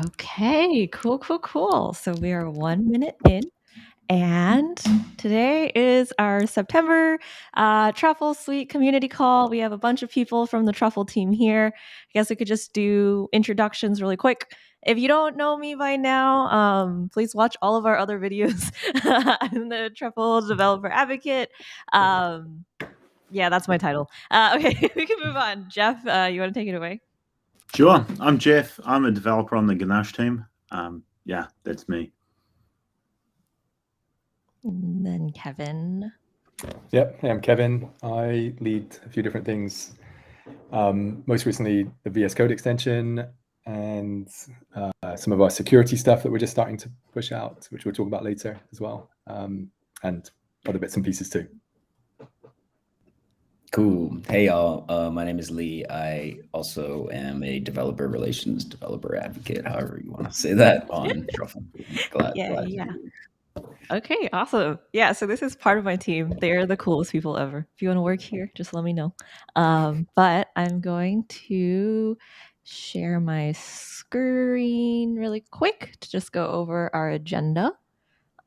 Okay, cool. So we are 1 minute in, and today is our September Truffle Suite community call. We have a bunch of people from the Truffle team here. I guess we could just do introductions really quick. If you don't know me by now, please watch all of our other videos. I'm the Truffle Developer Advocate. Yeah, that's my title. Okay, we can move on. Jeff, you want to take it away? Sure. I'm Jeff. I'm a developer on the Ganache team. Yeah, that's me. And then Kevin. Yep. Hey, I'm Kevin. I lead a few different things. Most recently, the VS Code extension and some of our security stuff that we're just starting to push out, which we'll talk about later as well, and other bits and pieces too. Cool. Hey, y'all. My name is Lee. I also am a developer relations developer advocate, however you want to say that on Truffle. Glad to be here. Okay, awesome. Yeah, so this is part of my team. They're the coolest people ever. If you want to work here, just let me know. But I'm going to share my screen really quick to just go over our agenda.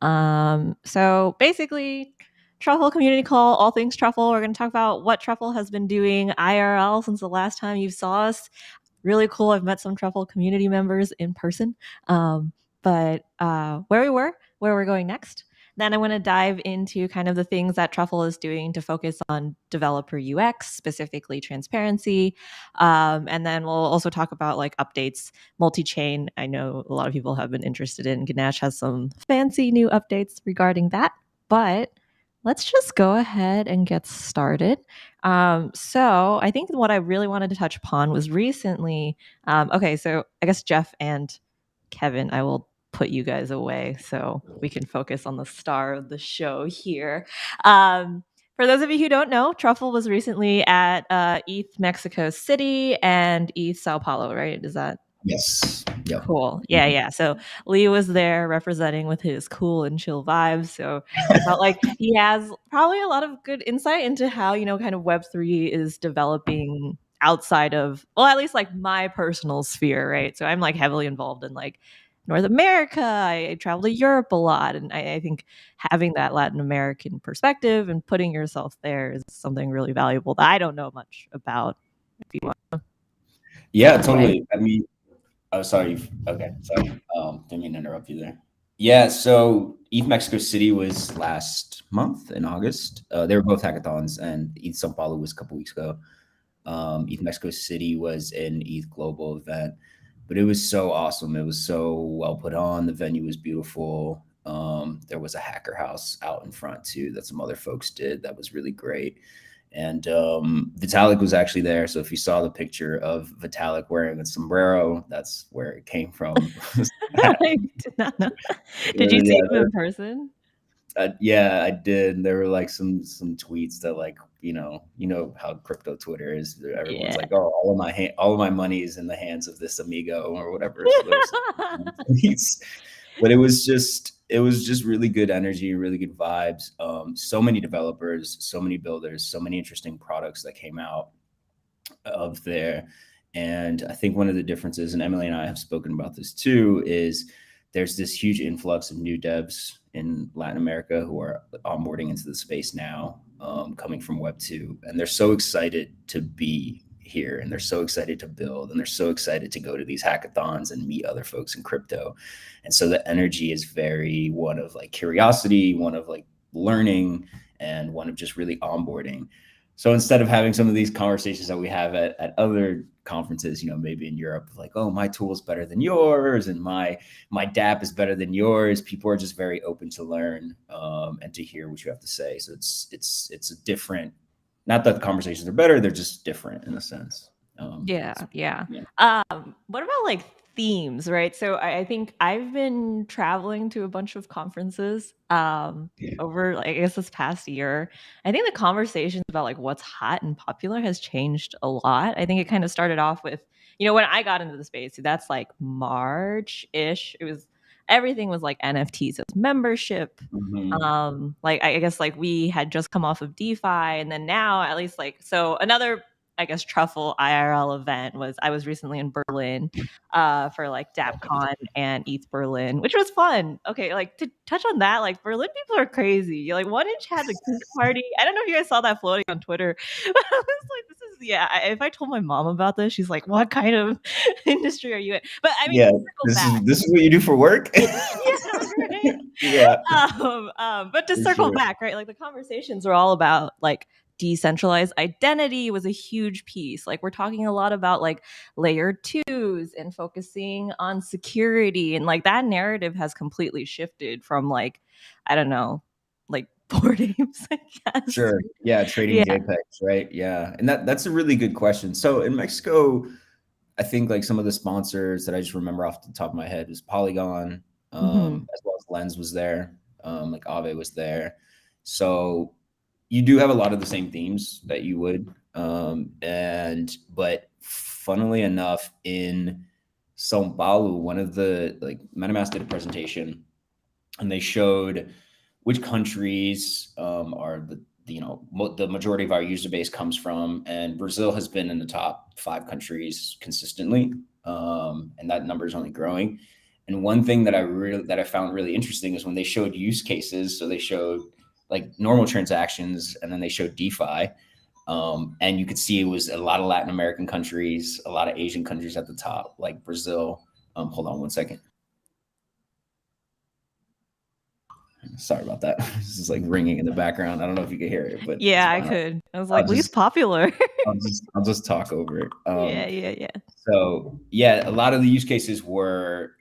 So basically, Truffle community call, all things Truffle. We're going to talk about what Truffle has been doing IRL since the last time you saw us. Really cool. I've met some Truffle community members in person. But where we were, where we're going next. Then I want to dive into kind of the things that Truffle is doing to focus on developer UX, specifically transparency. And then we'll also talk about like updates, multi-chain. I know a lot of people have been interested in. Ganache has some fancy new updates regarding that. But let's just go ahead and get started. So I think what I really wanted to touch upon was recently. Okay, so I guess Jeff and Kevin, I will put you guys away so we can focus on the star of the show here. For those of you who don't know, Truffle was recently at ETH Mexico City and ETH Sao Paulo, right? Is that? Yes. Yep. Cool. Yeah. So Lee was there representing with his cool and chill vibes. So I felt like he has probably a lot of good insight into how, kind of Web3 is developing outside of, well, at least like my personal sphere, right? So I'm like heavily involved in like North America. I travel to Europe a lot. And I think having that Latin American perspective and putting yourself there is something really valuable that I don't know much about. If you want. Yeah, totally. I mean, oh, sorry. Okay, sorry. Didn't mean to interrupt you there. Yeah, so ETH Mexico City was last month in August. They were both hackathons, and ETH Sao Paulo was a couple weeks ago. ETH Mexico City was an ETH Global event, but it was so awesome. It was so well put on. The venue was beautiful. There was a hacker house out in front too that some other folks did that was really great. And Vitalik was actually there. So if you saw the picture of Vitalik wearing a sombrero, that's where it came from. I did not know. Did you see him in person? Yeah, I did. There were like some tweets that like, you know how crypto Twitter is. Everyone's like, oh, all of my money is in the hands of this amigo or whatever. So but it was just really good energy, really good vibes. So many developers, so many builders, so many interesting products that came out of there. And I think one of the differences, and Emily and I have spoken about this too, is there's this huge influx of new devs in Latin America who are onboarding into the space now, coming from Web 2. And they're so excited to be here, and they're so excited to build, and they're so excited to go to these hackathons and meet other folks in crypto. And so the energy is very one of like curiosity, one of like learning, and one of just really onboarding. So instead of having some of these conversations that we have at other conferences, maybe in Europe, like, oh, my tool is better than yours, and my dApp is better than yours. People are just very open to learn and to hear what you have to say. So it's a different. Not that the conversations are better; they're just different in a sense. Yeah. What about like themes, right? So I think I've been traveling to a bunch of conferences over, I guess, this past year. I think the conversations about like what's hot and popular has changed a lot. I think it kind of started off with, when I got into the space, so that's like March-ish. Everything was like NFTs, so it was membership. Mm-hmm. Like I guess like we had just come off of DeFi, and then now at least like so another. I guess, Truffle IRL event was I was recently in Berlin for like DAppCon and ETH Berlin, which was fun. Okay, like to touch on that, like Berlin people are crazy. Like 1inch had the Geek Party. I don't know if you guys saw that floating on Twitter. But I was like, this is if I told my mom about this, she's like, what kind of industry are you in? But I mean, yeah, this is what you do for work. Right? Yeah. But to circle back, right? Like the conversations are all about like decentralized identity was a huge piece. Like we're talking a lot about like layer 2s and focusing on security, and like that narrative has completely shifted from like, I don't know, like board games, I guess. Sure. Yeah, trading JPEGs, right? Yeah. And that's a really good question. So in Mexico, I think like some of the sponsors that I just remember off the top of my head was Polygon, as well as Lens was there, like Aave was there. So you do have a lot of the same themes that you would, but funnily enough, in São Paulo, one of the like MetaMask did a presentation, and they showed which countries are the majority of our user base comes from, and Brazil has been in the top 5 countries consistently, and that number is only growing. And one thing that I found really interesting is when they showed use cases. So they showed like normal transactions, and then they showed DeFi, and you could see it was a lot of Latin American countries, a lot of Asian countries at the top, like Brazil. Hold on one second. Sorry about that. This is like ringing in the background. I don't know if you could hear it, but yeah, I could. I was like, least popular. I'll just talk over it. Yeah. So yeah, a lot of the use cases were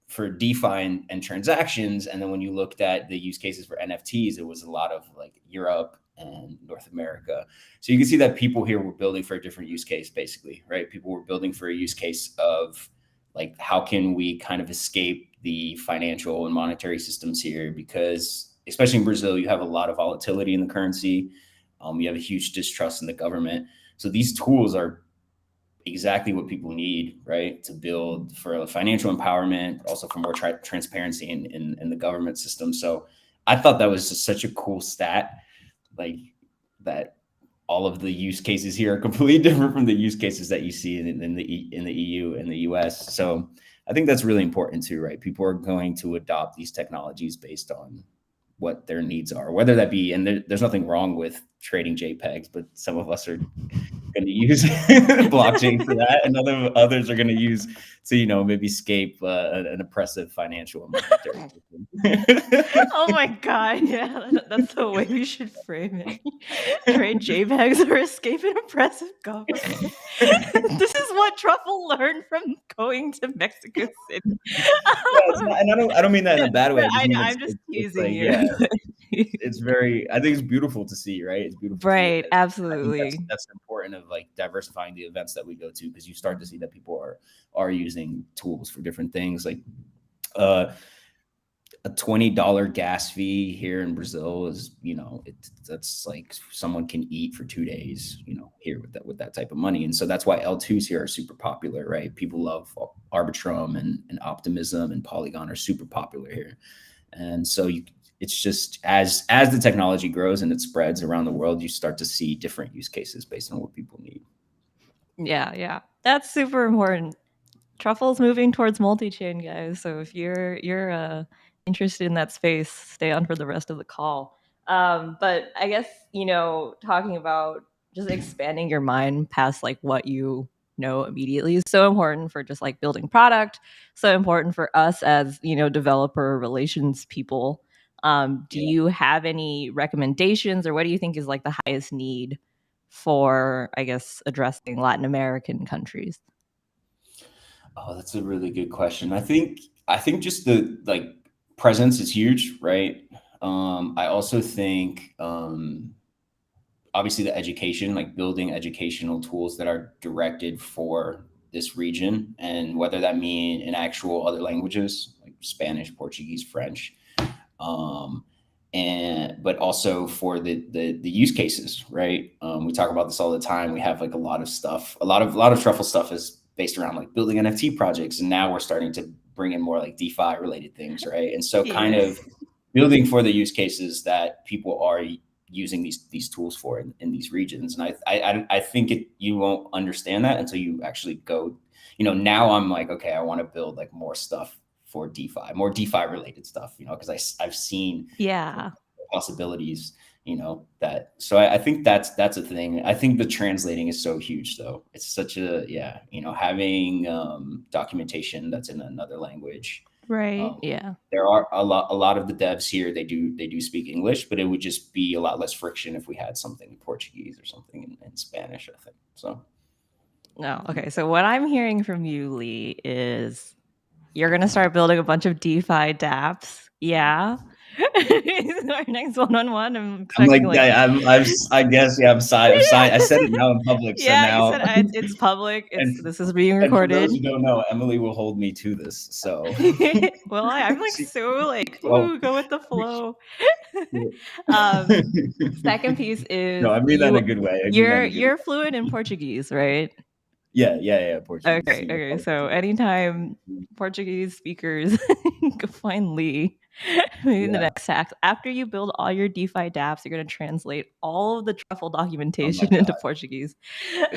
for DeFi and transactions, and then when you looked at the use cases for NFTs, it was a lot of like Europe and North America. So you can see that people here were building for a different use case, basically, right? People were building for a use case of like, how can we kind of escape the financial and monetary systems here? Because especially in Brazil, you have a lot of volatility in the currency. You have a huge distrust in the government. So these tools are exactly what people need, right? To build for financial empowerment, but also for more transparency in the government system. So I thought that was just such a cool stat, like that all of the use cases here are completely different from the use cases that you see in the EU and the US. So I think that's really important too, right? People are going to adopt these technologies based on what their needs are, whether that be, and there's nothing wrong with trading JPEGs, but some of us are going to use blockchain for that, and others are going to use to maybe escape an oppressive financial and monetary system. Oh my god, yeah, that's the way we should frame it. Trade JPEGs or escape an oppressive government. This is what Truffle learned from going to Mexico City. And I don't mean that in a bad way. I'm just teasing you. Yeah, it's very, I think it's beautiful to see, right? It's beautiful. Right, absolutely. That's important of like diversifying the events that we go to, because you start to see that people are using tools for different things. Like a $20 gas fee here in Brazil is, that's like someone can eat for 2 days, here with that type of money. And so that's why L2s here are super popular, right? People love Arbitrum and Optimism and Polygon are super popular here. And so it's just as the technology grows and it spreads around the world, you start to see different use cases based on what people need. Yeah. That's super important. Truffle's moving towards multi-chain, guys. So if you're interested in that space, stay on for the rest of the call. But I guess, talking about just expanding your mind past like what you know immediately is so important for just like building product, so important for us as, developer relations people. Do you have any recommendations, or what do you think is like the highest need for, I guess, addressing Latin American countries? Oh, that's a really good question. I think just the like presence is huge, right? I also think obviously the education, like building educational tools that are directed for this region, and whether that mean in actual other languages like Spanish, Portuguese, French, but also for the use cases, right? We talk about this all the time. We have like a lot of stuff, a lot of Truffle stuff is based around like building NFT projects, and now we're starting to bring in more like DeFi related things, right? And so kind of building for the use cases that people are using these tools for in these regions. And I think you won't understand that until you actually go. Now I'm like, okay, I want to build like more stuff for DeFi, more DeFi related stuff, because I've seen possibilities, so I think that's a thing. I think the translating is so huge though. It's such a, having documentation that's in another language. Right. There are a lot of the devs here, they do speak English, but it would just be a lot less friction if we had something in Portuguese or something in Spanish, I think. So. No. Okay. So what I'm hearing from you, Lee, is you're going to start building a bunch of DeFi dApps. Yeah. Our next one-on-one. I'm expecting I guess, yeah, I'm signed. I said it now in public. So now you said it's public. This is being recorded. And for those who don't know, Emily will hold me to this. So well, I'm like go with the flow. Second piece is no, I mean that in a good way. You're fluent in Portuguese, right? Yeah, Portuguese. Okay. So anytime Portuguese speakers go find Lee, maybe in the next tax. After you build all your DeFi dApps, you're going to translate all of the Truffle documentation into Portuguese.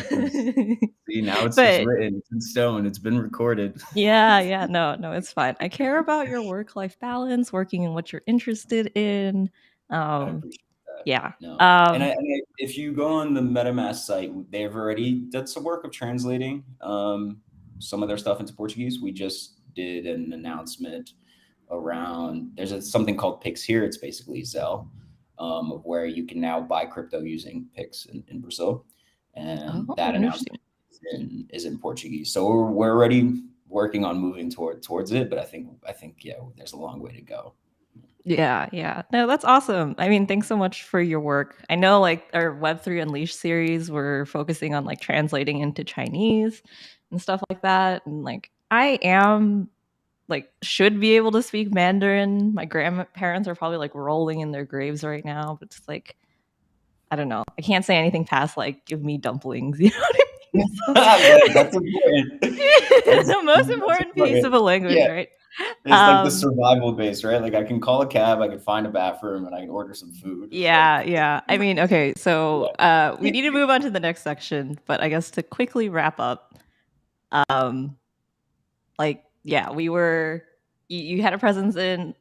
See, now it's written, it's in stone, it's been recorded. Yeah. No, it's fine. I care about your work-life balance, working in what you're interested in. I appreciate that. Yeah. No. And if you go on the MetaMask site, they've already done some work of translating some of their stuff into Portuguese. We just did an announcement around, there's something called Pix here. It's basically Zelle, where you can now buy crypto using Pix in Brazil. And that announcement is in Portuguese. So we're already working on moving towards it, but I think there's a long way to go. Yeah. No, that's awesome. I mean, thanks so much for your work. I know like our Web3 Unleashed series, we're focusing on like translating into Chinese and stuff like that. And like I am like should be able to speak Mandarin. My grandparents are probably like rolling in their graves right now, but it's like, I don't know. I can't say anything past like give me dumplings. You know what I mean? That's important. That's the most important piece of a language, right? It's like the survival base, right? Like I can call a cab, I can find a bathroom, and I can order some food. Yeah. I mean, okay, so we need to move on to the next section, but I guess to quickly wrap up, you had a presence in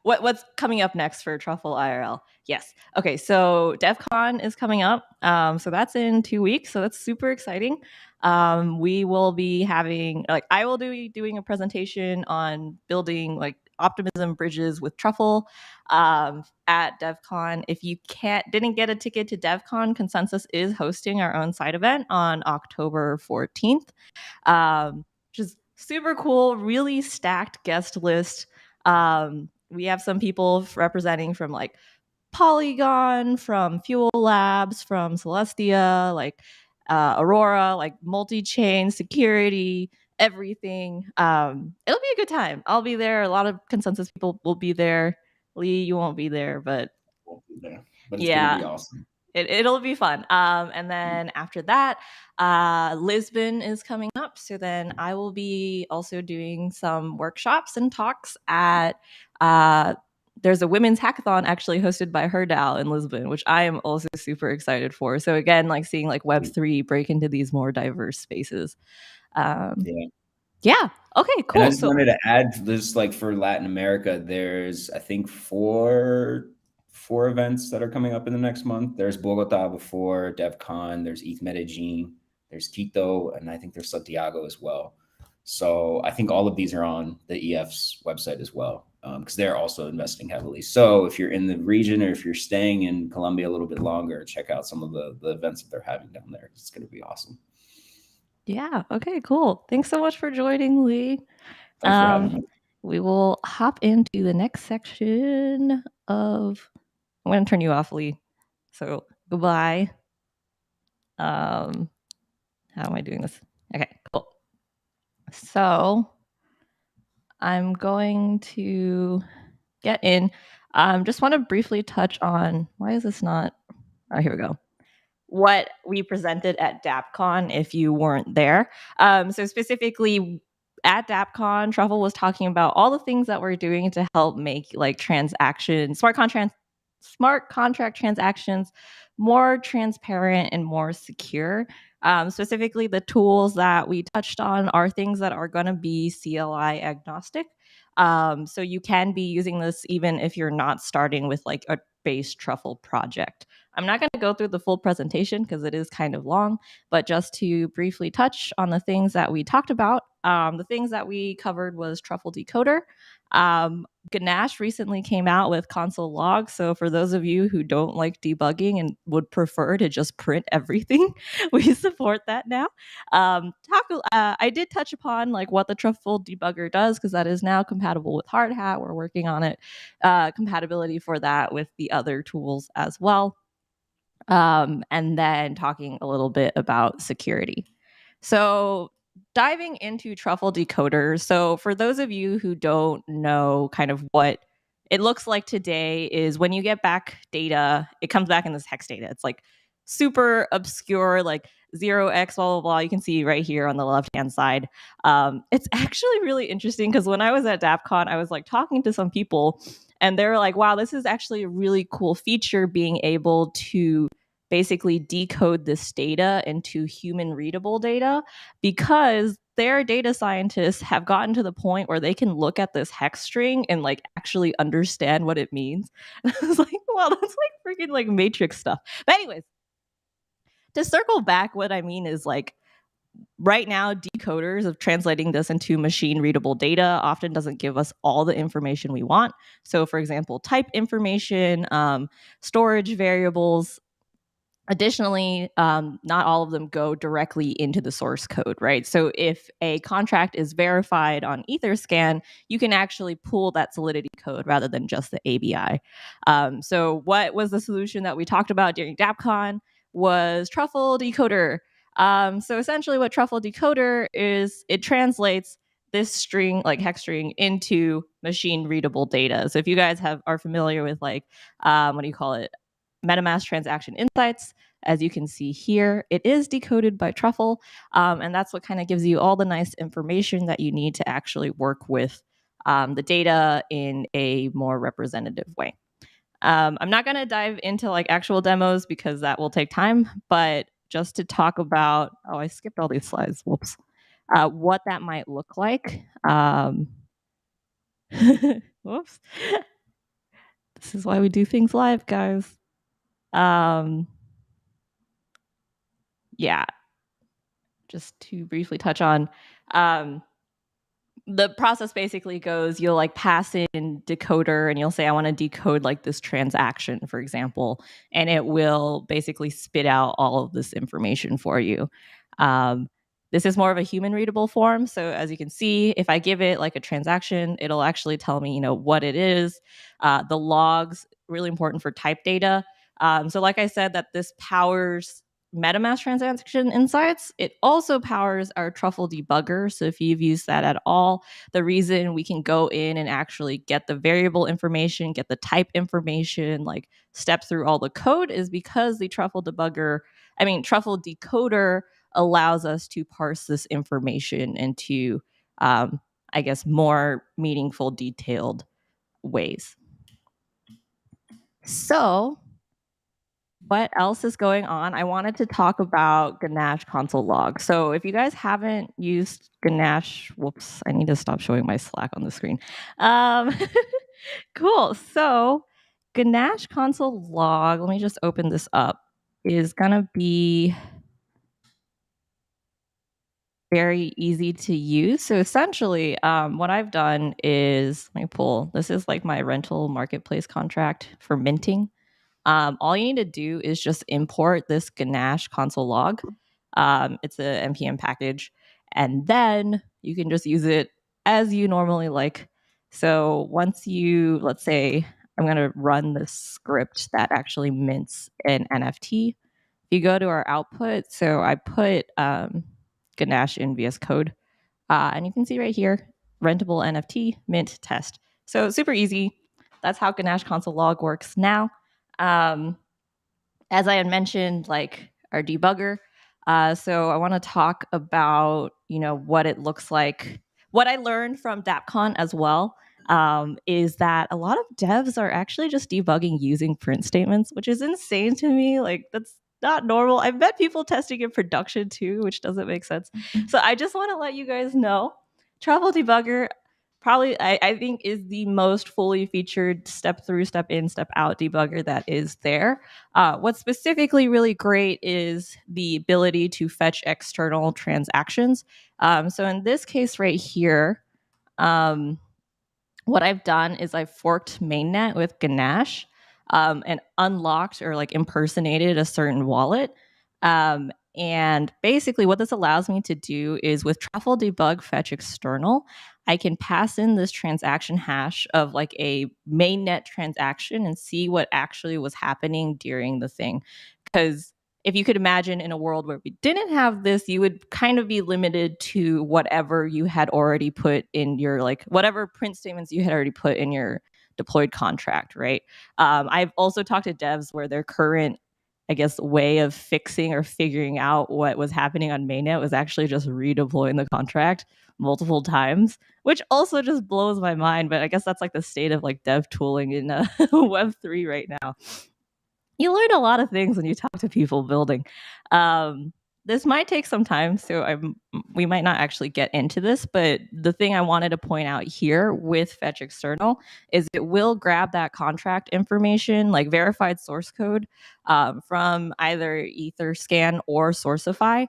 what's coming up next for Truffle IRL? Yes. Okay, so DevCon is coming up. So that's in 2 weeks. So that's super exciting. We will be having I will be doing a presentation on building like optimism bridges with Truffle at DevCon. If you didn't get a ticket to DevCon, Consensus is hosting our own side event on October 14th. Which is super cool, really stacked guest list. We have some people representing from like Polygon, from Fuel Labs, from Celestia, like Aurora, like multi-chain security, everything. It'll be a good time. I'll be there. A lot of Consensus people will be there. Lee, you won't be there, but it's gonna be awesome. It'll be fun. And then after that, Lisbon is coming up. So then I will be also doing some workshops and talks at there's a women's hackathon actually hosted by HerDAO in Lisbon, which I am also super excited for. So again, like seeing like Web3 break into these more diverse spaces. Yeah. Okay, cool. And I just wanted to add this, like for Latin America, there's I think four events that are coming up in the next month. There's Bogota before DevCon, there's ETH Medellin, there's Quito, and I think there's Santiago as well. So I think all of these are on the EF's website as well, because they're also investing heavily. So if you're in the region or if you're staying in Colombia a little bit longer, check out some of the events that they're having down there. It's going to be awesome. Yeah. Okay, cool. Thanks so much for joining, Lee. Thanks for having me. We will hop into the next section of... I'm going to turn you off, Lee. So goodbye. How am I doing this? Okay, cool. So I'm going to get in. Just want to briefly touch on, why is this not? Oh, here we go. What we presented at DAppCon if you weren't there. So specifically at DAppCon, Truffle was talking about all the things that we're doing to help make like smart contract smart contract transactions more transparent and more secure. Specifically, the tools that we touched on are things that are going to be CLI agnostic. So you can be using this even if you're not starting with like a base Truffle project. I'm not going to go through the full presentation because it is kind of long, but just to briefly touch on the things that we talked about, the things that we covered was Truffle Decoder. Ganache recently came out with console log. So for those of you who don't like debugging and would prefer to just print everything, we support that now. I did touch upon like what the Truffle debugger does because that is now compatible with Hardhat. We're working on it, compatibility for that with the other tools as well. And then talking a little bit about security. So diving into Truffle Decoder. So for those of you who don't know kind of what it looks like today is when you get back data, it comes back in this hex data. It's like super obscure, like 0x, blah, blah, blah. You can see right here on the left-hand side. It's actually really interesting because when I was at DAppCon, I was like talking to some people and they were like, wow, this is actually a really cool feature being able to basically decode this data into human readable data because their data scientists have gotten to the point where they can look at this hex string and like actually understand what it means. And I was like, wow, that's like freaking like matrix stuff. But anyways, to circle back, what I mean is like right now, decoders of translating this into machine readable data often doesn't give us all the information we want. So for example, type information, storage variables. Additionally, not all of them go directly into the source code, right? So if a contract is verified on Etherscan, you can actually pull that Solidity code rather than just the ABI. So what was the solution that we talked about during DAppCon was Truffle Decoder. So essentially what Truffle Decoder is, it translates this string, like hex string, into machine readable data. So if you guys are familiar with like, what do you call it? MetaMask transaction insights. As you can see here, it is decoded by Truffle, and that's what kind of gives you all the nice information that you need to actually work with the data in a more representative way. I'm not going to dive into like actual demos because that will take time, but just to talk about, oh, I skipped all these slides. Whoops. What that might look like. Whoops. This is why we do things live, guys. Yeah, just to briefly touch on, the process basically goes, you'll like pass in decoder and you'll say, I want to decode like this transaction, for example, and it will basically spit out all of this information for you. This is more of a human readable form. So as you can see, if I give it like a transaction, it'll actually tell me, what it is. The logs, really important for type data. So like I said, that this powers MetaMask transaction insights. It also powers our Truffle debugger. So if you've used that at all, the reason we can go in and actually get the variable information, get the type information, like step through all the code is because the Truffle decoder allows us to parse this information into, I guess, more meaningful, detailed ways. So what else is going on? I wanted to talk about Ganache console log. So if you guys haven't used Ganache, whoops, I need to stop showing my Slack on the screen. Cool. So Ganache console log, let me just open this up, is going to be very easy to use. So essentially, what I've done is, let me pull, this is like my rental marketplace contract for minting. All you need to do is just import this Ganache console log. It's a npm package, and then you can just use it as you normally like. So once you, let's say, I'm going to run this script that actually mints an NFT. If you go to our output, so I put Ganache in VS Code, and you can see right here, rentable NFT mint test. So super easy. That's how Ganache console log works now. As I had mentioned, like our debugger. So I want to talk about, what it looks like, what I learned from DAppCon as well. is that a lot of devs are actually just debugging using print statements, which is insane to me. Like, that's not normal. I've met people testing in production too, which doesn't make sense. So I just want to let you guys know, Truffle Debugger probably, I think, is the most fully featured step through, step in, step out debugger that is there. What's specifically really great is the ability to fetch external transactions. So in this case right here, what I've done is I've forked mainnet with Ganache and unlocked or like impersonated a certain wallet. And basically what this allows me to do is with Truffle debug fetch external, I can pass in this transaction hash of like a mainnet transaction and see what actually was happening during the thing. Because if you could imagine in a world where we didn't have this, you would kind of be limited to whatever you had already put in your, like, whatever print statements you had already put in your deployed contract, right? I've also talked to devs where their current, I guess, way of fixing or figuring out what was happening on mainnet was actually just redeploying the contract multiple times, which also just blows my mind. But I guess that's like the state of like dev tooling in Web3 right now. You learn a lot of things when you talk to people building. This might take some time, so we might not actually get into this, but the thing I wanted to point out here with Fetch External is it will grab that contract information, like verified source code, from either Etherscan or Sourceify,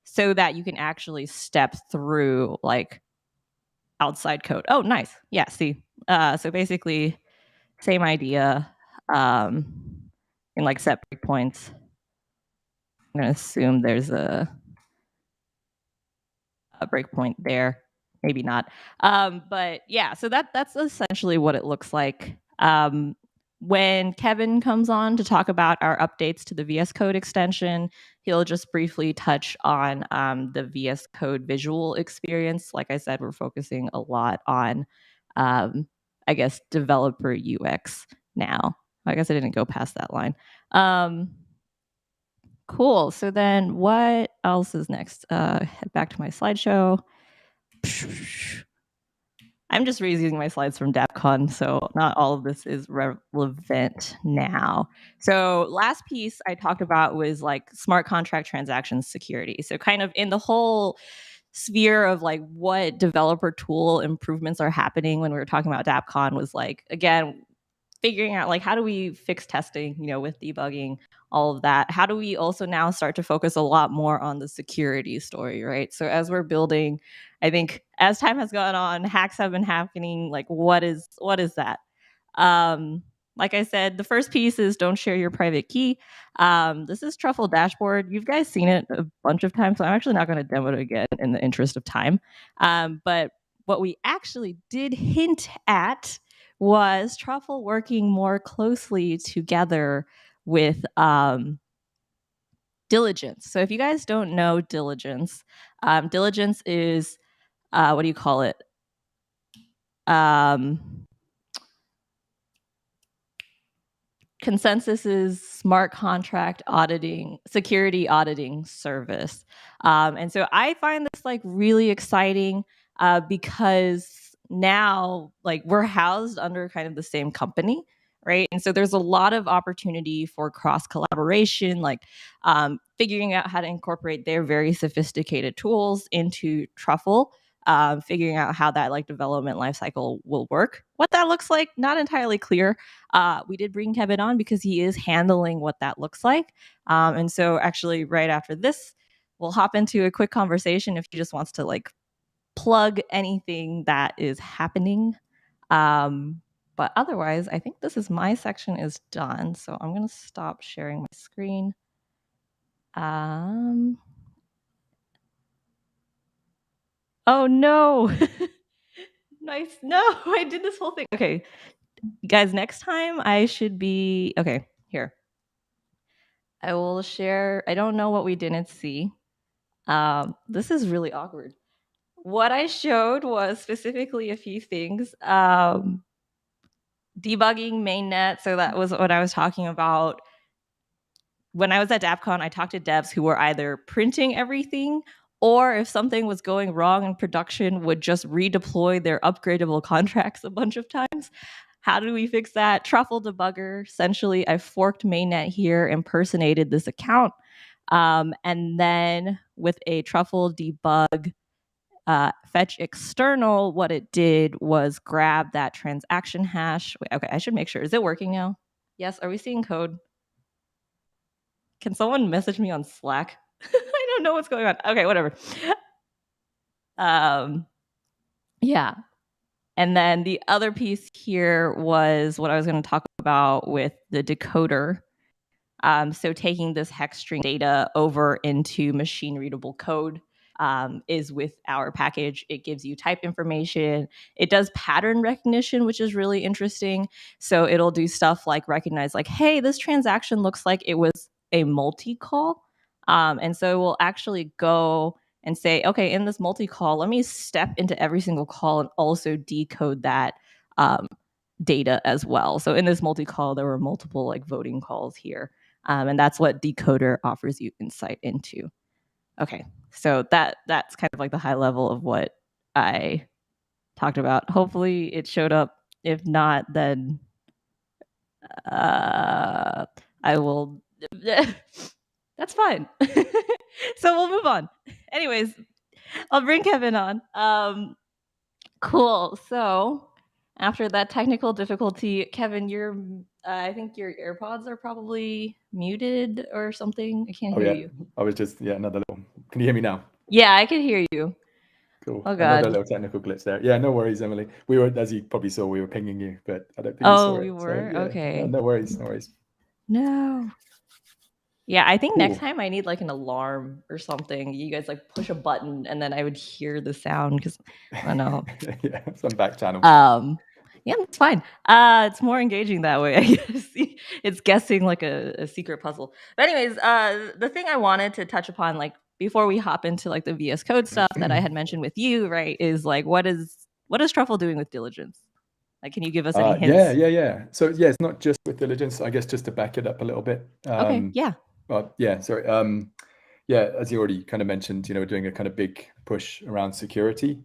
so that you can actually step through like outside code. Oh, nice. Yeah, see. So basically, same idea. In like set breakpoints. I'm gonna assume there's a breakpoint there. Maybe not. But yeah, so that's essentially what it looks like. When Kevin comes on to talk about our updates to the VS Code extension, he'll just briefly touch on the VS Code visual experience. Like I said, we're focusing a lot on, I guess, developer UX now. I guess I didn't go past that line. Cool. So then what else is next? Head back to my slideshow. I'm just reusing my slides from DAPCon, so not all of this is relevant now. So last piece I talked about was like smart contract transaction security. So kind of in the whole sphere of like what developer tool improvements are happening when we were talking about DAPCon was like, again, figuring out like how do we fix testing, with debugging, all of that. How do we also now start to focus a lot more on the security story, right? So as we're building, I think as time has gone on, hacks have been happening. Like what is that? Like I said, the first piece is don't share your private key. This is Truffle dashboard. You guys seen it a bunch of times, so I'm actually not going to demo it again in the interest of time. But what we actually did hint at was Truffle working more closely together with Diligence. So if you guys don't know Diligence, Diligence is, what do you call it? Consensus's smart contract auditing, security auditing service. And so I find this like really exciting because now like we're housed under kind of the same company, right? And so there's a lot of opportunity for cross collaboration, like figuring out how to incorporate their very sophisticated tools into Truffle. Figuring out how that like development lifecycle will work. What that looks like, not entirely clear. We did bring Kevin on because he is handling what that looks like. And so actually right after this, we'll hop into a quick conversation if he just wants to like plug anything that is happening. But otherwise, I think my section is done. So I'm going to stop sharing my screen. Oh no. Nice. No, I did this whole thing. Okay. Guys, next time I should be okay. Here. I will share. I don't know what we didn't see. This is really awkward. What I showed was specifically a few things. Debugging mainnet. So that was what I was talking about. When I was at DAPCon, I talked to devs who were either printing everything or if something was going wrong in production, would just redeploy their upgradable contracts a bunch of times. How do we fix that? Truffle debugger. Essentially, I forked mainnet here, impersonated this account, and then with a truffle debug fetch external, what it did was grab that transaction hash. Wait, okay, I should make sure. Is it working now? Yes. Are we seeing code? Can someone message me on Slack? I don't know what's going on. Okay, whatever. Yeah. And then the other piece here was what I was going to talk about with the decoder. So taking this hex string data over into machine readable code is with our package. It gives you type information. It does pattern recognition, which is really interesting. So it'll do stuff like recognize like, hey, this transaction looks like it was a multi-call. And so it will actually go and say, okay, in this multi-call, let me step into every single call and also decode that data as well. So in this multi-call, there were multiple like voting calls here. And that's what decoder offers you insight into. Okay, so that's kind of like the high level of what I talked about. Hopefully it showed up. If not, then I will. That's fine. So we'll move on. Anyways, I'll bring Kevin on. Cool. So after that technical difficulty, Kevin, I think your AirPods are probably muted or something. I can't hear you. I was just another little. Can you hear me now? Yeah, I can hear you. Cool. Oh Another God. little technical glitch there. Yeah, no worries, Emily. We were, as you probably saw, we were pinging you, but I don't think you saw it. We were? So, Okay. no worries, no worries. No. Yeah, I think next Cool. time I need like an alarm or something. You guys like push a button and then I would hear the sound because I don't know. Yeah, some back channel. Yeah, that's fine. It's more engaging that way, I guess. It's guessing like a secret puzzle. But anyways, the thing I wanted to touch upon, like before we hop into like the VS Code stuff that I had mentioned with you, right, is like what is Truffle doing with diligence? Like, can you give us any hints? Yeah. So yeah, it's not just with diligence. I guess just to back it up a little bit. Okay. Yeah. Sorry. Yeah, as you already kind of mentioned, we're doing a kind of big push around security.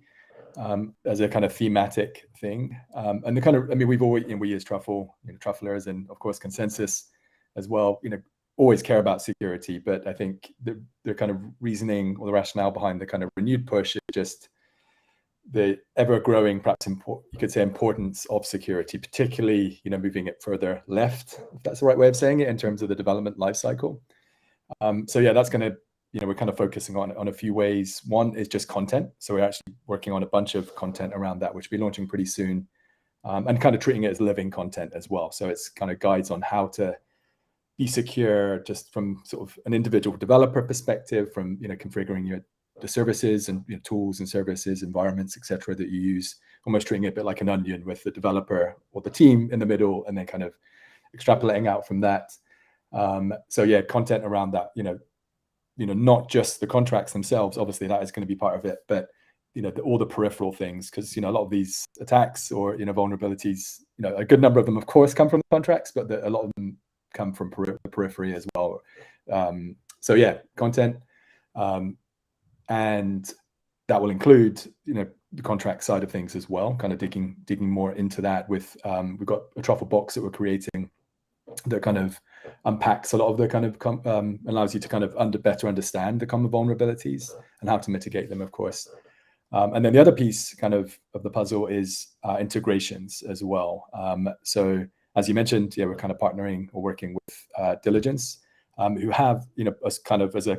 As a kind of thematic thing. And the kind of, we've always, we as Truffle, Trufflers and of course Consensus as well, always care about security. But I think the kind of reasoning or the rationale behind the kind of renewed push is just the ever growing, perhaps you could say, importance of security, particularly, moving it further left, if that's the right way of saying it, in terms of the development lifecycle. So yeah, that's going to, we're kind of focusing on a few ways. One is just content. So we're actually working on a bunch of content around that, which we'll be launching pretty soon, and kind of treating it as living content as well. So it's kind of guides on how to be secure, just from sort of an individual developer perspective, from configuring the services and tools and services, environments, etc., that you use. Almost treating it a bit like an onion, with the developer or the team in the middle, and then kind of extrapolating out from that. So yeah, content around that. Not just the contracts themselves, obviously that is going to be part of it, but all the peripheral things, because a lot of these attacks or vulnerabilities, a good number of them of course come from the contracts, but a lot of them come from the periphery as well. So yeah, content, and that will include the contract side of things as well, kind of digging more into that with we've got a Truffle box that we're creating that kind of unpacks a lot of the kind of allows you to kind of better understand the common vulnerabilities and how to mitigate them, of course. And then the other piece kind of the puzzle is integrations as well. So as you mentioned, we're kind of partnering or working with Diligence, who have, as kind of as a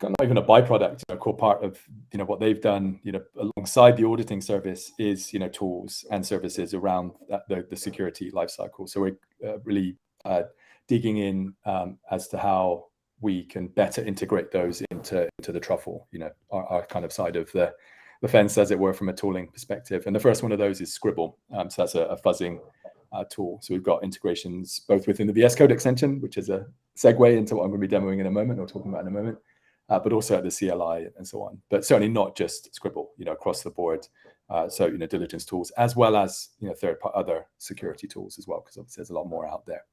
not even a byproduct, a core part of what they've done, alongside the auditing service is tools and services around the security lifecycle. So we're really digging in as to how we can better integrate those into the Truffle, our kind of side of the fence, as it were, from a tooling perspective. And the first one of those is Scribble. So that's a fuzzing tool. So we've got integrations both within the VS Code extension, which is a segue into what I'm going to be demoing in a moment, or talking about in a moment, but also at the CLI and so on. But certainly not just Scribble, across the board. So diligence tools, as well as other security tools as well, because obviously there's a lot more out there.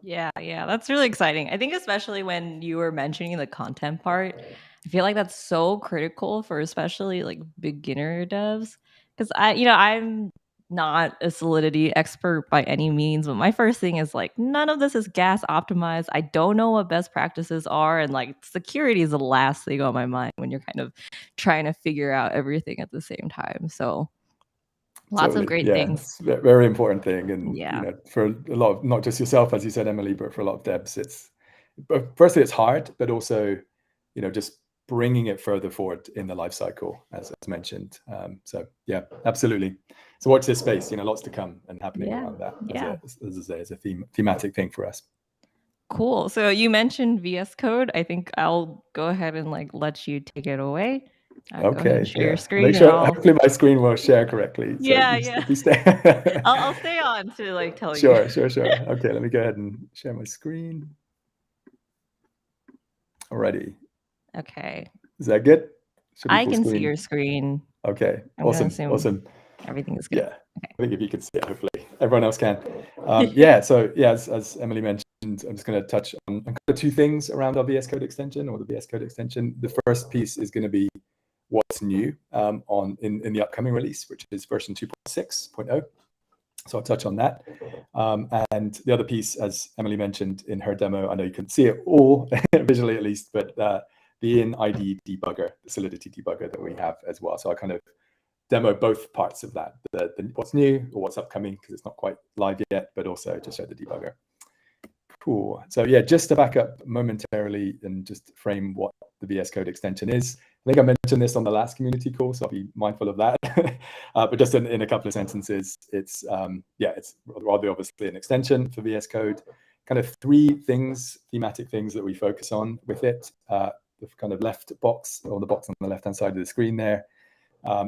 Yeah, that's really exciting. I think especially when you were mentioning the content part, I feel like that's so critical for especially like beginner devs. Because I'm not a Solidity expert by any means, but my first thing is like none of this is gas optimized. I don't know what best practices are, and like security is the last thing on my mind when you're kind of trying to figure out everything at the same time. So lots of Totally. great Yeah, things. it's a very important thing. And, Yeah. for a lot of, not just yourself, as you said, Emily, but for a lot of devs, firstly, it's hard, but also, just bringing it further forward in the life cycle, as mentioned. So yeah, absolutely. So watch this space, lots to come and happening around that as I say, as a thematic thing for us. Cool. So you mentioned VS Code. I think I'll go ahead and like let you take it away. Go ahead and Okay, share your I'll make screen and sure, I'll hopefully my screen will share correctly. So if you stay. I'll stay on to like tell you. Sure. Okay, let me go ahead and share my screen. Alrighty. Okay. Is that good? Should be I full can see screen. your screen. Okay, I'm gonna awesome. assume everything is good. Yeah, I think if you can see it, hopefully everyone else can. So as Emily mentioned, I'm just going to touch on two things around our VS Code extension, or the VS Code extension. The first piece is going to be what's new in the upcoming release, which is version 2.6.0. So I'll touch on that. And the other piece, as Emily mentioned in her demo, I know you can see it all visually at least, but the in-ID debugger, the Solidity debugger that we have as well. So I kind of demo both parts of that, the what's new or what's upcoming, because it's not quite live yet, but also to show the debugger. Cool. So yeah, just to back up momentarily and just frame what the VS Code extension is. I think I mentioned this on the last community call, so I'll be mindful of that. But just in a couple of sentences, it's rather obviously an extension for VS Code. Kind of three thematic things that we focus on with it. The kind of left box, or the box on the left-hand side of the screen there,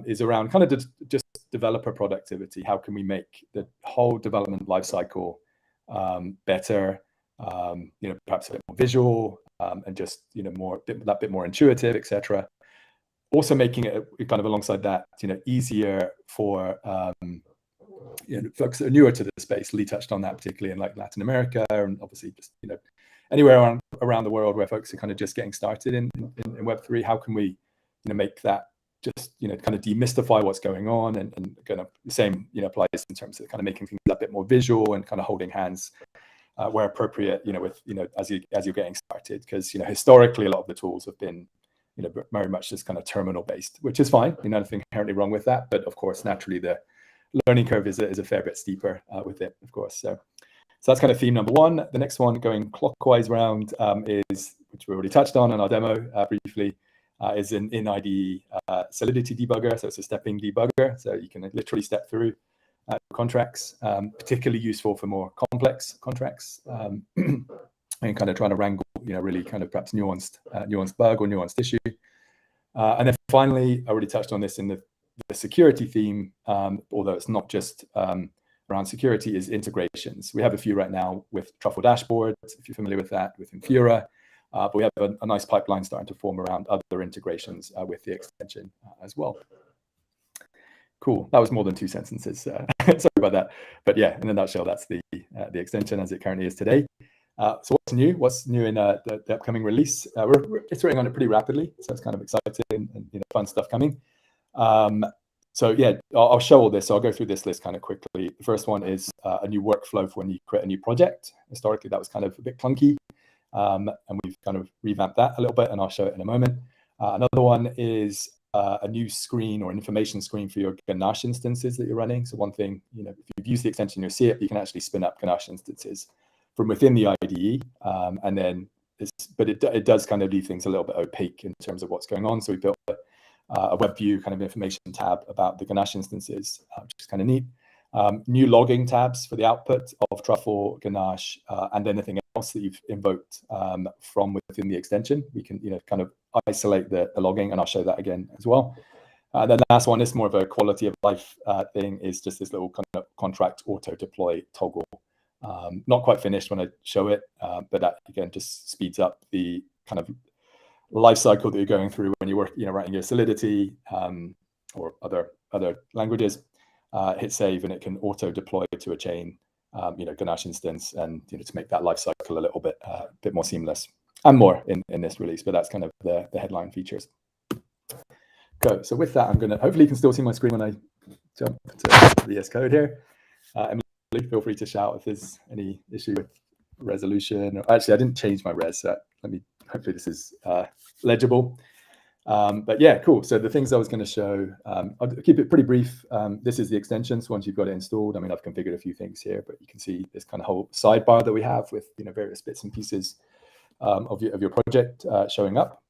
is around kind of just developer productivity. How can we make the whole development lifecycle better? Perhaps a bit more visual, and just that bit more intuitive, etc. Also making it kind of alongside that, easier for folks that are newer to the space. Lee touched on that, particularly in like Latin America, and obviously just anywhere around the world where folks are kind of just getting started in Web3. How can we make that just kind of demystify what's going on, and kind of the same applies in terms of kind of making things a bit more visual and kind of holding hands where appropriate, with as you're getting started, because historically a lot of the tools have been very much just kind of terminal based, which is fine. Nothing inherently wrong with that, but of course naturally the learning curve is a fair bit steeper with it, of course. So that's kind of theme number one. The next one, going clockwise round, is, which we already touched on in our demo briefly, is an in-ID Solidity debugger. So it's a stepping debugger, so you can literally step through contracts, particularly useful for more complex contracts, and kind of trying to wrangle, really kind of perhaps nuanced bug or nuanced issue. And then finally, I already touched on this in the security theme, although it's not just around security, is integrations. We have a few right now with Truffle dashboards, if you're familiar with that, with Infura. But we have a nice pipeline starting to form around other integrations with the extension as well. Cool. That was more than two sentences. Sorry about that. But yeah, in a nutshell, that's the extension as it currently is today. So what's new? What's new in the upcoming release? We're iterating on it pretty rapidly, so it's kind of exciting and fun stuff coming. So yeah, I'll show all this. So I'll go through this list kind of quickly. The first one is a new workflow for when you create a new project. Historically, that was kind of a bit clunky, and we've kind of revamped that a little bit, and I'll show it in a moment. Another one is a new screen or information screen for your Ganache instances that you're running. So one thing, if you've used the extension, you'll see it. You can actually spin up Ganache instances from within the IDE, and then it does kind of leave things a little bit opaque in terms of what's going on. So we built a web view kind of information tab about the Ganache instances, which is kind of neat. New logging tabs for the output of Truffle, Ganache, and anything else that you've invoked from within the extension. We can kind of isolate the logging, and I'll show that again as well. Then the last one is more of a quality of life thing, is just this little kind of contract auto deploy toggle. Not quite finished when I show it, but that again just speeds up the kind of life cycle that you're going through when you work, writing your Solidity or other languages. Hit save, and it can auto deploy to a chain Ganache instance, and to make that lifecycle a little bit more seamless, and more in this release. But that's kind of the headline features. So with that, I'm going to, hopefully you can still see my screen when I jump to VS Code here. Emily, feel free to shout if there's any issue with resolution. Actually, I didn't change my res, so hopefully this is legible. But yeah, cool. So the things I was going to show, I'll keep it pretty brief. This is the extension. So once you've got it installed, I've configured a few things here, but you can see this kind of whole sidebar that we have with various bits and pieces of your project showing up.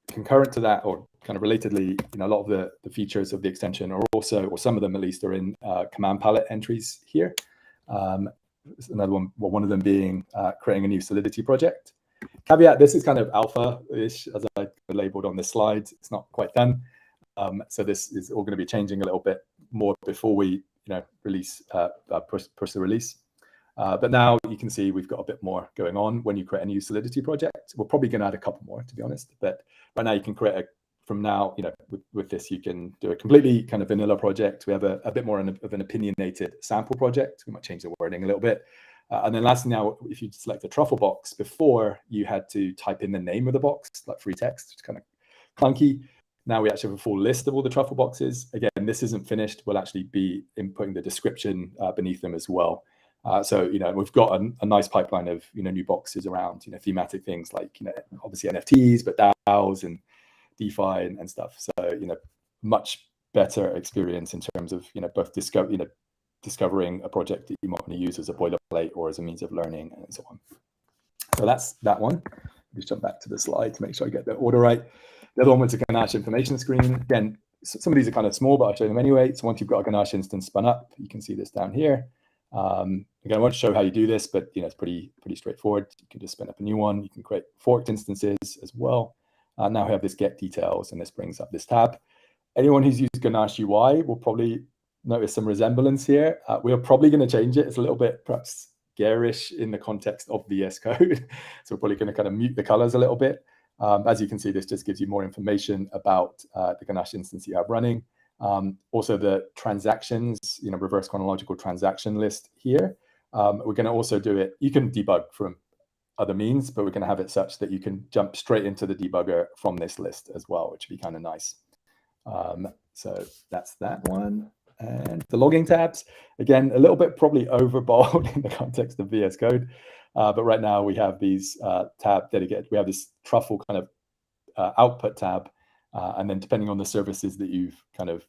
Concurrent to that, or kind of relatedly, a lot of the features of the extension are also, or some of them at least, are in command palette entries here. Another one, well, one of them being creating a new Solidity project. Caveat, this is kind of alpha-ish, as I labeled on this slide. It's not quite done. So this is all going to be changing a little bit more before we release, push the release. But now you can see we've got a bit more going on when you create a new Solidity project. We're probably going to add a couple more, to be honest. But right now you can create from now, with this, you can do a completely kind of vanilla project. We have a bit more of an opinionated sample project. We might change the wording a little bit. And then lastly, now, if you select the Truffle box, before you had to type in the name of the box, like free text, it's kind of clunky. Now we actually have a full list of all the Truffle boxes. Again, this isn't finished. We'll actually be inputting the description beneath them as well. So, we've got a nice pipeline of, new boxes around, thematic things like, obviously NFTs, but DAOs and DeFi and stuff. So, much better experience in terms of, both discovering a project that you might want to use as a boilerplate or as a means of learning and so on. So that's that one. Just jump back to the slide to make sure I get the order right. The other one was a Ganache information screen. Again, some of these are kind of small, but I'll show them anyway. So once you've got a Ganache instance spun up, you can see this down here. Again, I won't show how you do this, but it's pretty straightforward. You can just spin up a new one. You can create forked instances as well. Now we have this get details, and this brings up this tab. Anyone who's used Ganache UI will probably notice some resemblance here. We are probably going to change it. It's a little bit perhaps garish in the context of VS Code. So we're probably going to kind of mute the colors a little bit. As you can see, this just gives you more information about the Ganache instance you have running. Also the transactions, reverse chronological transaction list here. We're going to also do it. You can debug from other means, but we're going to have it such that you can jump straight into the debugger from this list as well, which would be kind of nice. So that's that one. And the logging tabs, again, a little bit probably overbold in the context of VS Code. But right now we have these tab dedicated. We have this Truffle kind of output tab. And then depending on the services that you've kind of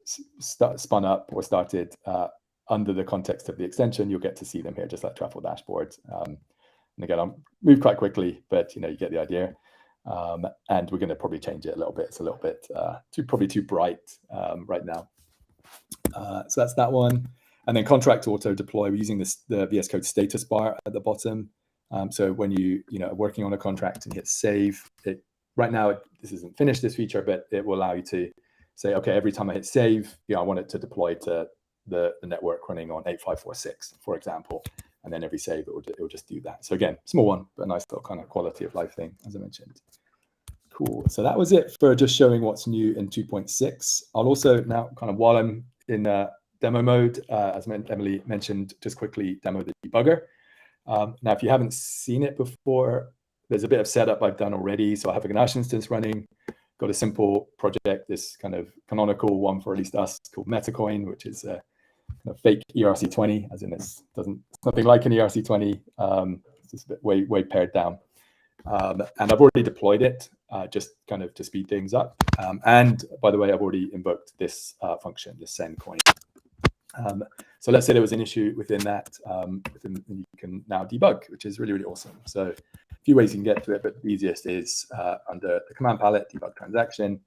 spun up or started under the context of the extension, you'll get to see them here, just like Truffle dashboards. And again, I'll move quite quickly, but you get the idea. And we're going to probably change it a little bit. It's a little bit probably too bright right now. So that's that one. And then contract auto deploy, we're using the VS Code status bar at the bottom. So when you are working on a contract and hit save, right now this isn't finished, this feature, but it will allow you to say, okay, every time I hit save, I want it to deploy to the network running on 8546, for example. And then every save, it will just do that. So again, small one, but a nice little kind of quality of life thing, as I mentioned. Cool. So that was it for just showing what's new in 2.6. I'll also now, kind of while I'm in demo mode, as Emily mentioned, just quickly demo the debugger. Now, if you haven't seen it before, there's a bit of setup I've done already. So I have a Ganache instance running, got a simple project, this kind of canonical one for at least us called Metacoin, which is a fake ERC20, as in it's nothing like an ERC20. It's just a bit way pared down. And I've already deployed it, just kind of to speed things up. And by the way, I've already invoked this function, this send coin. So let's say there was an issue within that, you can now debug, which is really, really awesome. So a few ways you can get to it, but the easiest is under the command palette, debug transaction.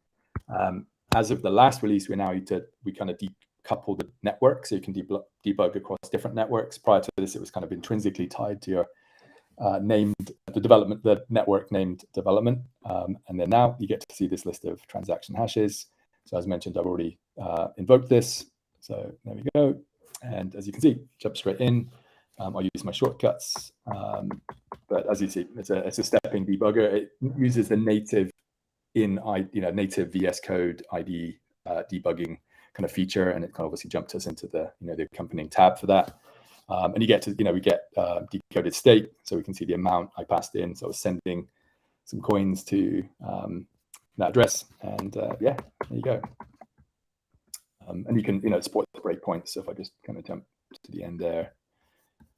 As of the last release, we kind of decouple the network, so you can debug across different networks. Prior to this, it was kind of intrinsically tied to your the network named development. And then now you get to see this list of transaction hashes. So as mentioned, I've already invoked this. So there we go. And as you can see, jump straight in. I'll use my shortcuts. But as you see, it's a stepping debugger. It uses the native native VS Code IDE debugging kind of feature, and it kind of obviously jumped us into the the accompanying tab for that. And you get to we get decoded state, so we can see the amount I passed in. So I was sending some coins to that address, and yeah, there you go. And you can support the breakpoints. So if I just kind of jump to the end there,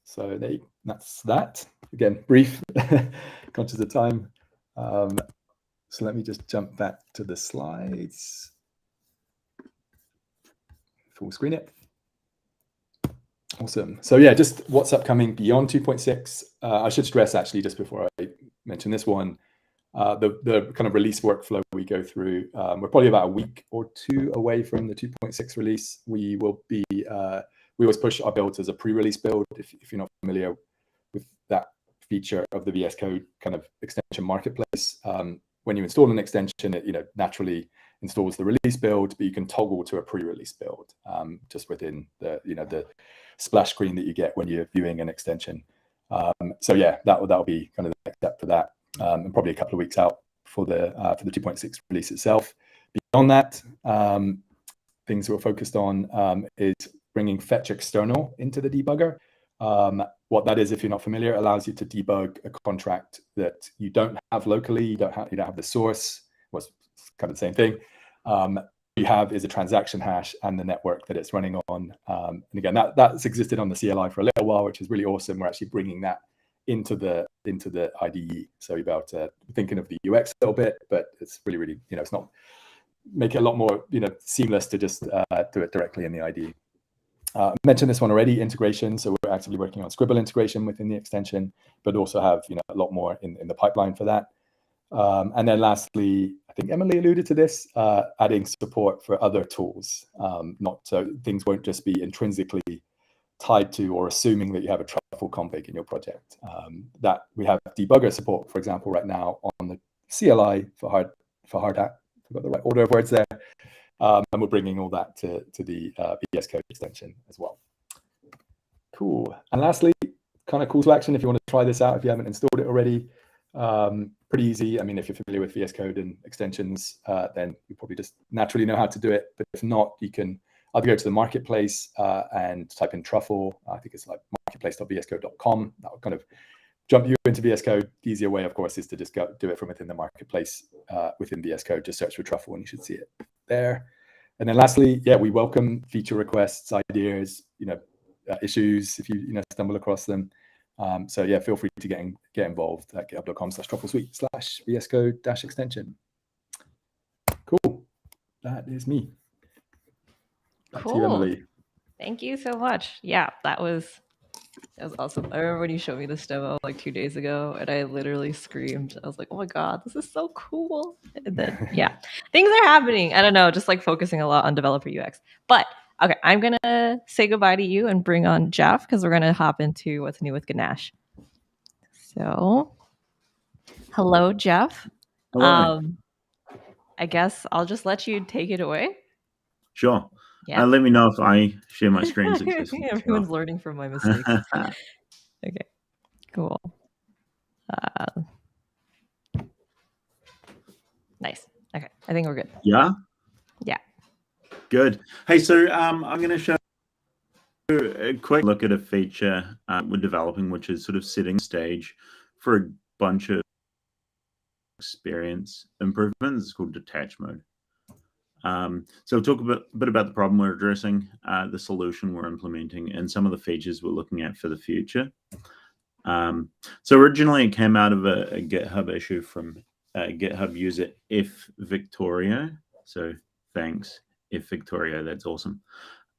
so that's that. Again, brief, conscious of time. So let me just jump back to the slides. Full screen it. Awesome. So yeah, just what's upcoming beyond 2.6. I should stress actually, just before I mention this one, the kind of release workflow we go through. We're probably about a week or two away from the 2.6 release. We will be, we always push our builds as a pre-release build. If you're not familiar with that feature of the VS Code kind of extension marketplace, when you install an extension, it naturally installs the release build, but you can toggle to a pre-release build just within the the splash screen that you get when you're viewing an extension. So yeah, that'll be kind of the next step for that, and probably a couple of weeks out for the 2.6 release itself. Beyond that, things we're focused on is bringing fetch external into the debugger. What that is, if you're not familiar, it allows you to debug a contract that you don't have locally. You don't have the source. Well, it's kind of the same thing. You have is a transaction hash and the network that it's running on. And again, that's existed on the CLI for a little while, which is really awesome. We're actually bringing that into the IDE. So you're about thinking of the UX a little bit, but it's really it's not make it a lot more seamless to just do it directly in the IDE. I mentioned this one already, integration. So we're actively working on Scribble integration within the extension, but also have a lot more in the pipeline for that. And then lastly, I think Emily alluded to this, adding support for other tools. Not so things won't just be intrinsically tied to or assuming that you have a Truffle config in your project. That we have debugger support, for example, right now on the CLI for hard hat. I've got the right order of words there. And we're bringing all that to the VS Code extension as well. Cool. And lastly, kind of call to action if you want to try this out if you haven't installed it already. Pretty easy. I mean, if you're familiar with VS Code and extensions, then you probably just naturally know how to do it. But if not, you can either go to the marketplace and type in Truffle. I think it's like marketplace.vscode.com. That will kind of jump you into VS Code. The easier way, of course, is to just go do it from within the marketplace within VS Code. Just search for Truffle and you should see it there. And then lastly, yeah, we welcome feature requests, ideas, issues if you stumble across them. So yeah, feel free to get involved at github.com/trufflesuite/VS Code-extension. Cool. That is me. Back to you, Emily. Thank you so much. Yeah, that was awesome. I remember when you showed me this demo like 2 days ago, and I literally screamed. I was like, oh my God, this is so cool. And then, yeah, things are happening. I don't know, just like focusing a lot on developer UX. But okay, I'm going to say goodbye to you and bring on Jeff because we're going to hop into what's new with Ganache. So, hello, Jeff. Hello. I guess I'll just let you take it away. Sure. Yeah. Let me know if I share my screen successfully. Everyone's learning from my mistakes. Okay, cool. Nice. Okay, I think we're good. Yeah? Yeah. Good. Hey, so I'm going to show a quick look at a feature we're developing, which is sort of setting the stage for a bunch of experience improvements. It's called detach mode. So we'll talk a bit about the problem we're addressing, the solution we're implementing, and some of the features we're looking at for the future. So originally it came out of a GitHub issue from GitHub user F Victorio. So thanks, F Victorio. That's awesome.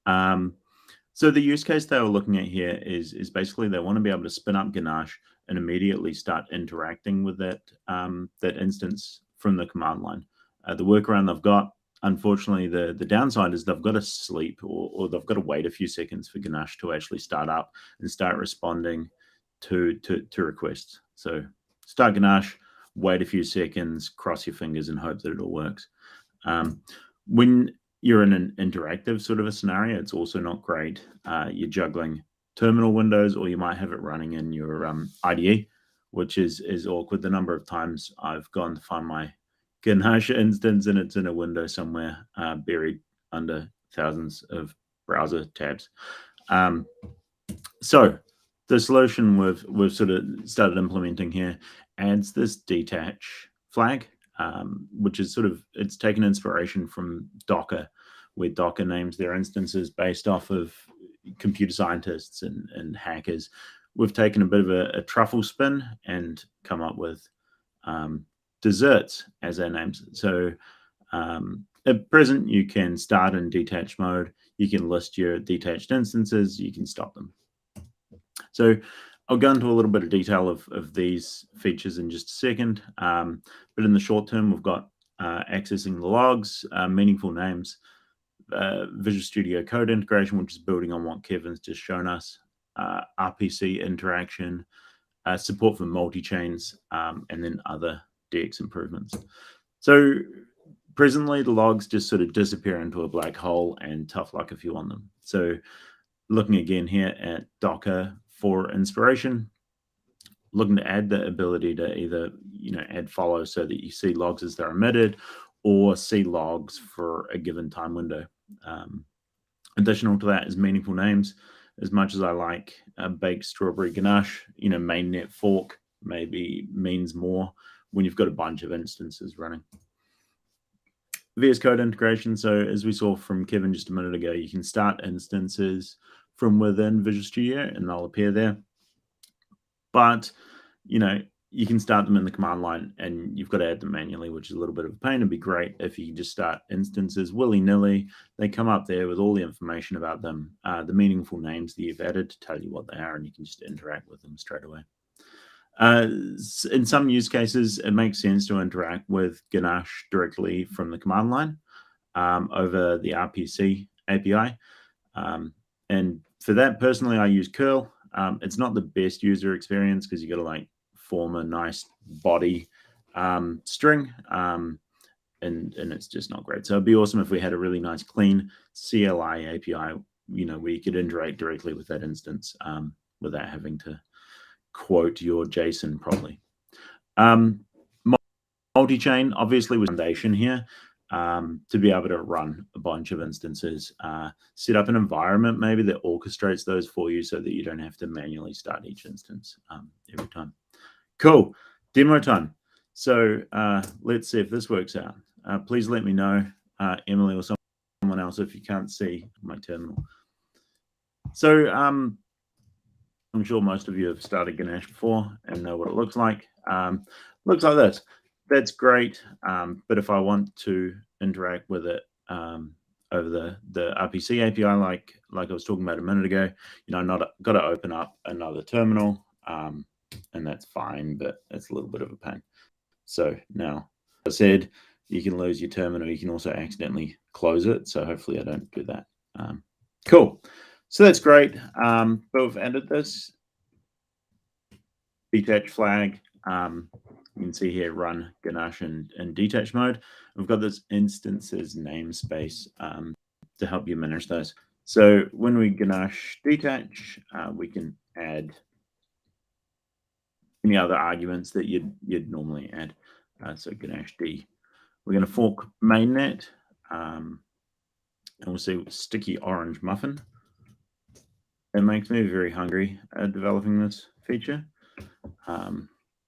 So the use case they were looking at here is basically they want to be able to spin up Ganache and immediately start interacting with that instance from the command line. The workaround they've got, unfortunately, the downside is they've got to sleep or they've got to wait a few seconds for Ganache to actually start up and start responding to requests. So start Ganache, wait a few seconds, cross your fingers and hope that it all works. When you're in an interactive sort of a scenario, it's also not great. You're juggling terminal windows, or you might have it running in your IDE, which is awkward. The number of times I've gone to find my Ganache instance and it's in a window somewhere buried under thousands of browser tabs. So the solution we've sort of started implementing here adds this detach flag, which is it's taken inspiration from Docker, where Docker names their instances based off of computer scientists and hackers. We've taken a bit of a truffle spin and come up with desserts as our names. So at present, you can start in detached mode. You can list your detached instances. You can stop them. So I'll go into a little bit of detail of these features in just a second. But in the short term, we've got accessing the logs, meaningful names, Visual Studio Code integration, which is building on what Kevin's just shown us, RPC interaction, support for multi-chains, and then other DX improvements. So presently, the logs just sort of disappear into a black hole, and tough luck if you want them. So looking again here at Docker for inspiration, looking to add the ability to either add follow so that you see logs as they're emitted, or see logs for a given time window. Additional to that is meaningful names. As much as I like baked strawberry ganache, mainnet fork maybe means more when you've got a bunch of instances running. VS Code integration. So as we saw from Kevin just a minute ago, you can start instances from within Visual Studio and they'll appear there. But, you can start them in the command line and you've got to add them manually, which is a little bit of a pain. It'd be great if you can just start instances willy-nilly. They come up there with all the information about them, the meaningful names that you've added to tell you what they are, and you can just interact with them straight away. In some use cases, it makes sense to interact with Ganache directly from the command line over the RPC API. And for that, personally, I use curl. It's not the best user experience because you got to form a nice body string, and it's just not great. So it'd be awesome if we had a really nice clean CLI API, where you could interact directly with that instance without having to quote your JSON properly. Multi-chain obviously was foundation here to be able to run a bunch of instances, set up an environment maybe that orchestrates those for you so that you don't have to manually start each instance every time. Cool. Demo time. So let's see if this works out. Please let me know, Emily or someone else, if you can't see my terminal. So I'm sure most of you have started Ganache before and know what it looks like. Looks like this. That's great. But if I want to interact with it over the RPC API, like I was talking about a minute ago, I've got to open up another terminal. And that's fine, but it's a little bit of a pain. So now, as I said, you can lose your terminal. You can also accidentally close it. So hopefully I don't do that. Cool. So that's great. But we've added this detach flag. You can see here, run Ganache in detach mode. We've got this instances namespace to help you manage those. So when we Ganache detach, we can add any other arguments that you'd normally add. So Ganache D. We're going to fork mainnet, and we'll see sticky orange muffin. It makes me very hungry developing this feature.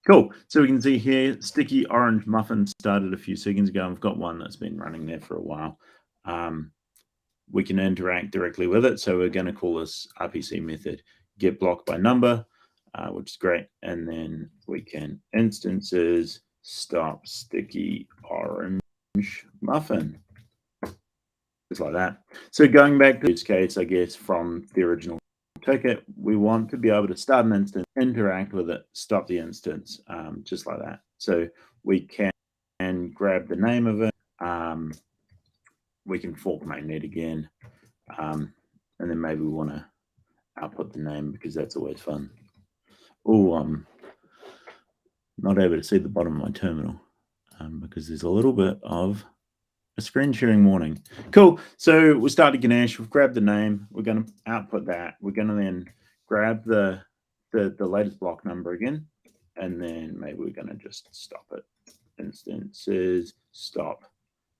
Cool. So we can see here, sticky orange muffin started a few seconds ago. I've got one that's been running there for a while. We can interact directly with it. So we're going to call this RPC method get block by number. Which is great. And then we can instances stop sticky orange muffin. Just like that. So going back to this case, I guess, from the original ticket, we want to be able to start an instance, interact with it, stop the instance, just like that. So we can grab the name of it. We can fork mainnet again. And then maybe we want to output the name because that's always fun. Oh, I'm not able to see the bottom of my terminal because there's a little bit of a screen sharing warning. Cool. So we started Ganache. We've grabbed the name. We're going to output that. We're going to then grab the latest block number again, and then maybe we're going to just stop it. Instances stop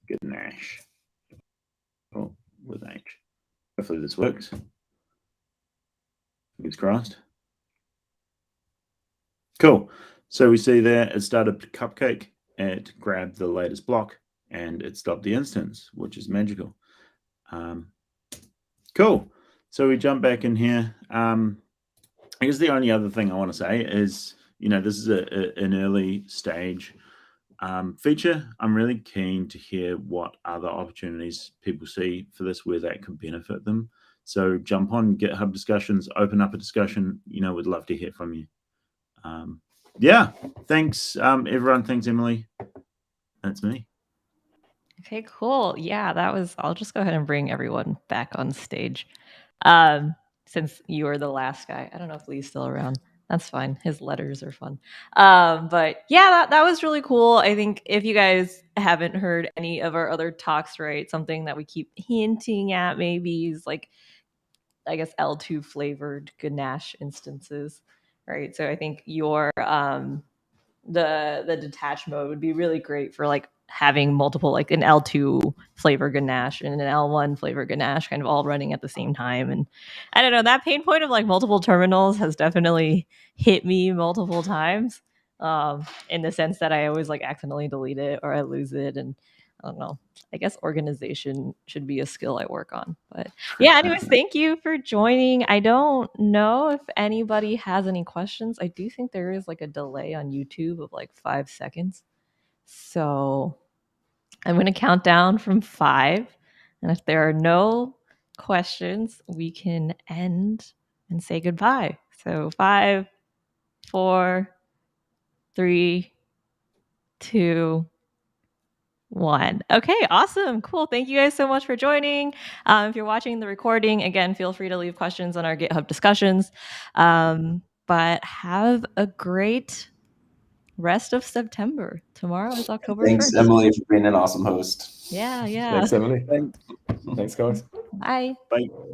Ganache. Oh, with H. Hopefully this works. Fingers crossed. Cool. So we see there it started Cupcake, it grabbed the latest block, and it stopped the instance, which is magical. Cool. So we jump back in here. I guess the only other thing I want to say is, this is an early stage feature. I'm really keen to hear what other opportunities people see for this, where that could benefit them. So jump on GitHub discussions, open up a discussion. We'd love to hear from you. Yeah, thanks, everyone. Thanks, Emily. That's me. Okay, cool. Yeah, I'll just go ahead and bring everyone back on stage. Since you were the last guy. I don't know if Lee's still around. That's fine. His letters are fun. But yeah, that was really cool. I think if you guys haven't heard any of our other talks, right, something that we keep hinting at maybe is like, I guess, L2 flavored Ganache instances, right? So I think your the detached mode would be really great for like having multiple, like an L2 flavor Ganache and an L1 flavor Ganache kind of all running at the same time. And I don't know, that pain point of like multiple terminals has definitely hit me multiple times, in the sense that I always like accidentally delete it or I lose it. And I don't know, I guess organization should be a skill I work on. But yeah, anyways, thank you for joining. I don't know if anybody has any questions. I do think there is like a delay on YouTube of like 5 seconds. So I'm going to count down from 5. And if there are no questions, we can end and say goodbye. So 5, 4, 3, 2, 1. Okay, awesome. Cool. Thank you guys so much for joining. If you're watching the recording, again, feel free to leave questions on our GitHub discussions. But have a great rest of September. Tomorrow is October 1st. Thanks, Emily, for being an awesome host. Yeah. Thanks, Emily. Thanks, guys. Bye. Bye.